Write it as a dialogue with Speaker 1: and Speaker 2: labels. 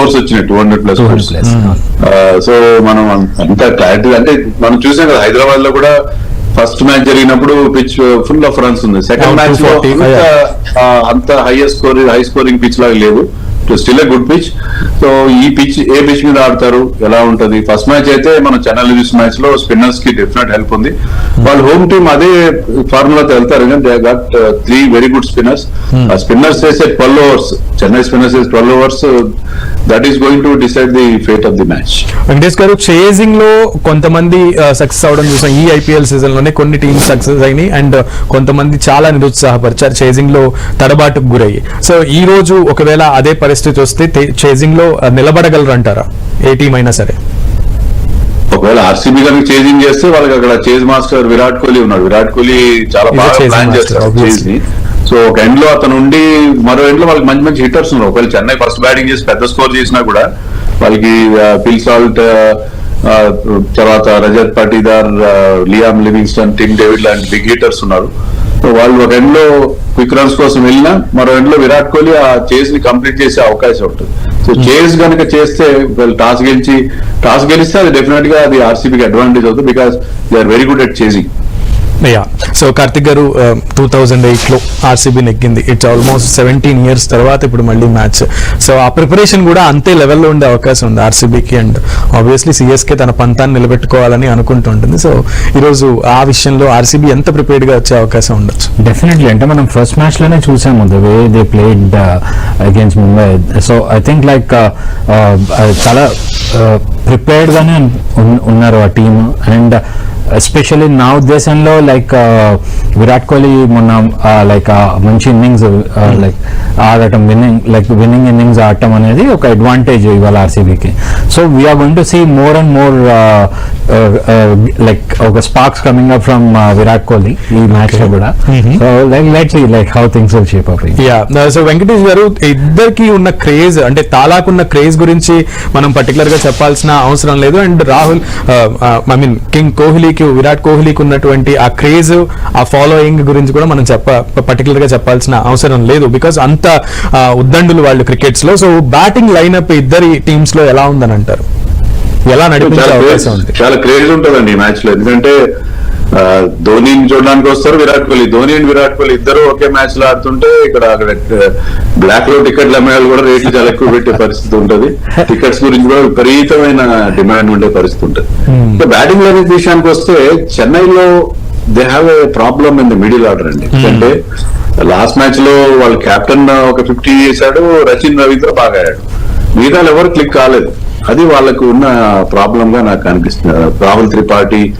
Speaker 1: Scores వచ్చినాయి 200+. So మనం అంత క్లారిటీ అంటే మనం చూసాం కదా హైదరాబాద్ లో కూడా ఫస్ట్ మ్యాచ్ జరిగినప్పుడు పిచ్ ఫుల్ ఆఫ్ రన్స్ ఉంది. సెకండ్ మ్యాచ్ లో అంత హై స్కోరింగ్ పిచ్ లాగా లేదు. Still a good pitch. So ఈ పిచ్ ఏ పిచ్ మీద ఆడతారు, ఎలా ఉంటది? ఫస్ట్ మ్యాచ్ అయితే మన చెన్నై లివ్స్ మ్యాచ్ లో స్పిన్నర్స్ కి డెఫినెట్ హెల్ప్ ఉంది. వాళ్ళ హోమ్ టీమ్ అదే ఫార్ములాతో వెళ్తారు. They gut 3 very good spinners. ఆ స్పిన్నర్స్ వేసే 12 overs, చెన్నై స్పిన్నర్స్ వేసే 12 overs, that is going to decide the fate of the match.
Speaker 2: Venkatesh గారు, చేజింగ్ లో కొంతమంది సక్సెస్ అవడం చూసాం. ఈ ఐపీఎల్ సీజన్ లోనే కొన్ని టీమ్స్ సక్సెస్ అయినాయి అండ్ కొంతమంది చాలా నిరుత్సాహపరిచారు, చేజింగ్ లో తడబాటుకు గురయ్యి. సో ఈ రోజు ఒకవేళ అదే పరిస్థితి వస్తే చేజింగ్ లో నిలబడగలరు అంటారా ఏ టీం అయినా సరే?
Speaker 1: ఒకవేళ ఆర్సీబీ కనుక చేజింగ్ చేస్తే వాళ్ళకి అక్కడ చేజ్ మాస్టర్ విరాట్ కోహ్లీ ఉన్నాడు. విరాట్ కోహ్లీ చాలా బాగా ప్లాన్ చేస్తారు చేజ్ ని. సో ఒక ఎండ్ లో అతను ఉండి మరో ఎండ్ లో వాళ్ళకి మంచి మంచి హిట్టర్స్ ఉన్నారు. ఒకవేళ చెన్నై ఫస్ట్ బ్యాటింగ్ చేసి పెద్ద స్కోర్ చేసినా కూడా వాళ్ళకి పిల్ సాల్ట్, తర్వాత Rajat Patidar, Liam Livingstone, Tim David లాంటి బిగ్ హిట్టర్స్ ఉన్నారు. సో వాళ్ళు ఒక ఎండ్ లో క్విక్ రన్స్ కోసం వెళ్ళినా మరో ఎండ్ లో విరాట్ కోహ్లీ ఆ చేజ్ ని కంప్లీట్ చేసే అవకాశం ఉంటుంది. సో చేజ్ కనుక చేస్తే టాస్ గెలిస్తే అది డెఫినెట్ గా అది ఆర్సీబీకి అడ్వాంటేజ్ అవుతుంది. Because they are very good at chasing.
Speaker 2: Yeah. So Karthik గారు, 2008 లో ఆర్సీబీ నెగ్గింది. ఇట్స్ ఆల్మోస్ట్ 17 years తర్వాత ఇప్పుడు మళ్ళీ మ్యాచ్. సో ఆ ప్రిపరేషన్ కూడా అంతే లెవెల్లో ఉండే అవకాశం ఉంది ఆర్సీబీకి. అండ్ ఆబ్వియస్లీ సిఎస్కే తన పంతాన్ని నిలబెట్టుకోవాలని అనుకుంటుంటుంది. సో ఈ రోజు ఆ విషయంలో ఆర్సీబీ ఎంత ప్రిపేర్డ్ గా వచ్చే అవకాశం ఉండొచ్చు?
Speaker 3: డెఫినెట్లీ. అంటే మనం ఫస్ట్ మ్యాచ్ లోనే చూసాము the way they played against Mumbai. So I think like చాలా ప్రిపేర్డ్ గానే ఉన్నారు ఆ టీమ్. అండ్ ఎస్పెషల్లీ నా ఉద్దేశంలో లైక్ విరాట్ కోహ్లీ మొన్న లైక్ మంచి ఇన్నింగ్స్ లైక్ ఆడటం, విన్నింగ్ ఇన్నింగ్స్ ఆడటం అనేది ఒక అడ్వాంటేజ్ ఇవాళ ఆర్సీబీకి. So we are going to see more and more like ఒక sparks coming up from Virat Kohli ఈ మ్యాచ్ లో కూడా. So let's see like how things will shape up.
Speaker 2: Yeah. So Venkatesh గారు, ఇద్దరికి ఉన్న క్రేజ్ అంటే తాలాకున్న క్రేజ్ గురించి మనం పర్టికులర్ గా చెప్పాల్సిన అవసరం లేదు. And Rahul I mean king కోహ్లీకి, విరాట్ కోహ్లీకి ఉన్నటువంటి ఆ క్రేజ్, ఆ ఫాలోయింగ్ గురించి కూడా మనం పర్టికులర్ గా చెప్పాల్సిన అవసరం లేదు. బికాస్ అంత ఉద్దండులు వాళ్ళు క్రికెట్స్ లో. సో బ్యాటింగ్ లైనప్ ఇద్దరి టీమ్స్ లో ఎలా ఉందని అంటారు? ఎలా నడిపించే అవకాశం ఉంది?
Speaker 1: చాలా క్రేజ్ ఉంటుందండి ఈ మ్యాచ్ లో. ఎందుకంటే ధోనిని చూడడానికి వస్తారు, విరాట్ కోహ్లీ. ధోని అండ్ విరాట్ కోహ్లీ ఇద్దరు ఒకే మ్యాచ్ లో ఆడుతుంటే ఇక్కడ బ్లాక్ లో టికెట్లు అమ్మేవాళ్ళు కూడా రేట్లు చాలా ఎక్కువ పెట్టే పరిస్థితి ఉంటుంది. టికెట్స్ గురించి కూడా విపరీతమైన డిమాండ్ ఉండే పరిస్థితి ఉంటుంది. బ్యాటింగ్ లైన్ విషయానికి వస్తే చెన్నైలో they have a problem in the middle order అండి. ఎందుకంటే లాస్ట్ మ్యాచ్ లో వాళ్ళ కెప్టెన్ ఒక 50 చేశాడు, రచిన్ రవీంద్ర బాగా ఆడాడు, మిగతా ఎవరు క్లిక్ కాలేదు. అది వాళ్ళకు ఉన్న ప్రాబ్లం గా నాకు అనిపిస్తుంది. రాహుల్ త్రిపాఠి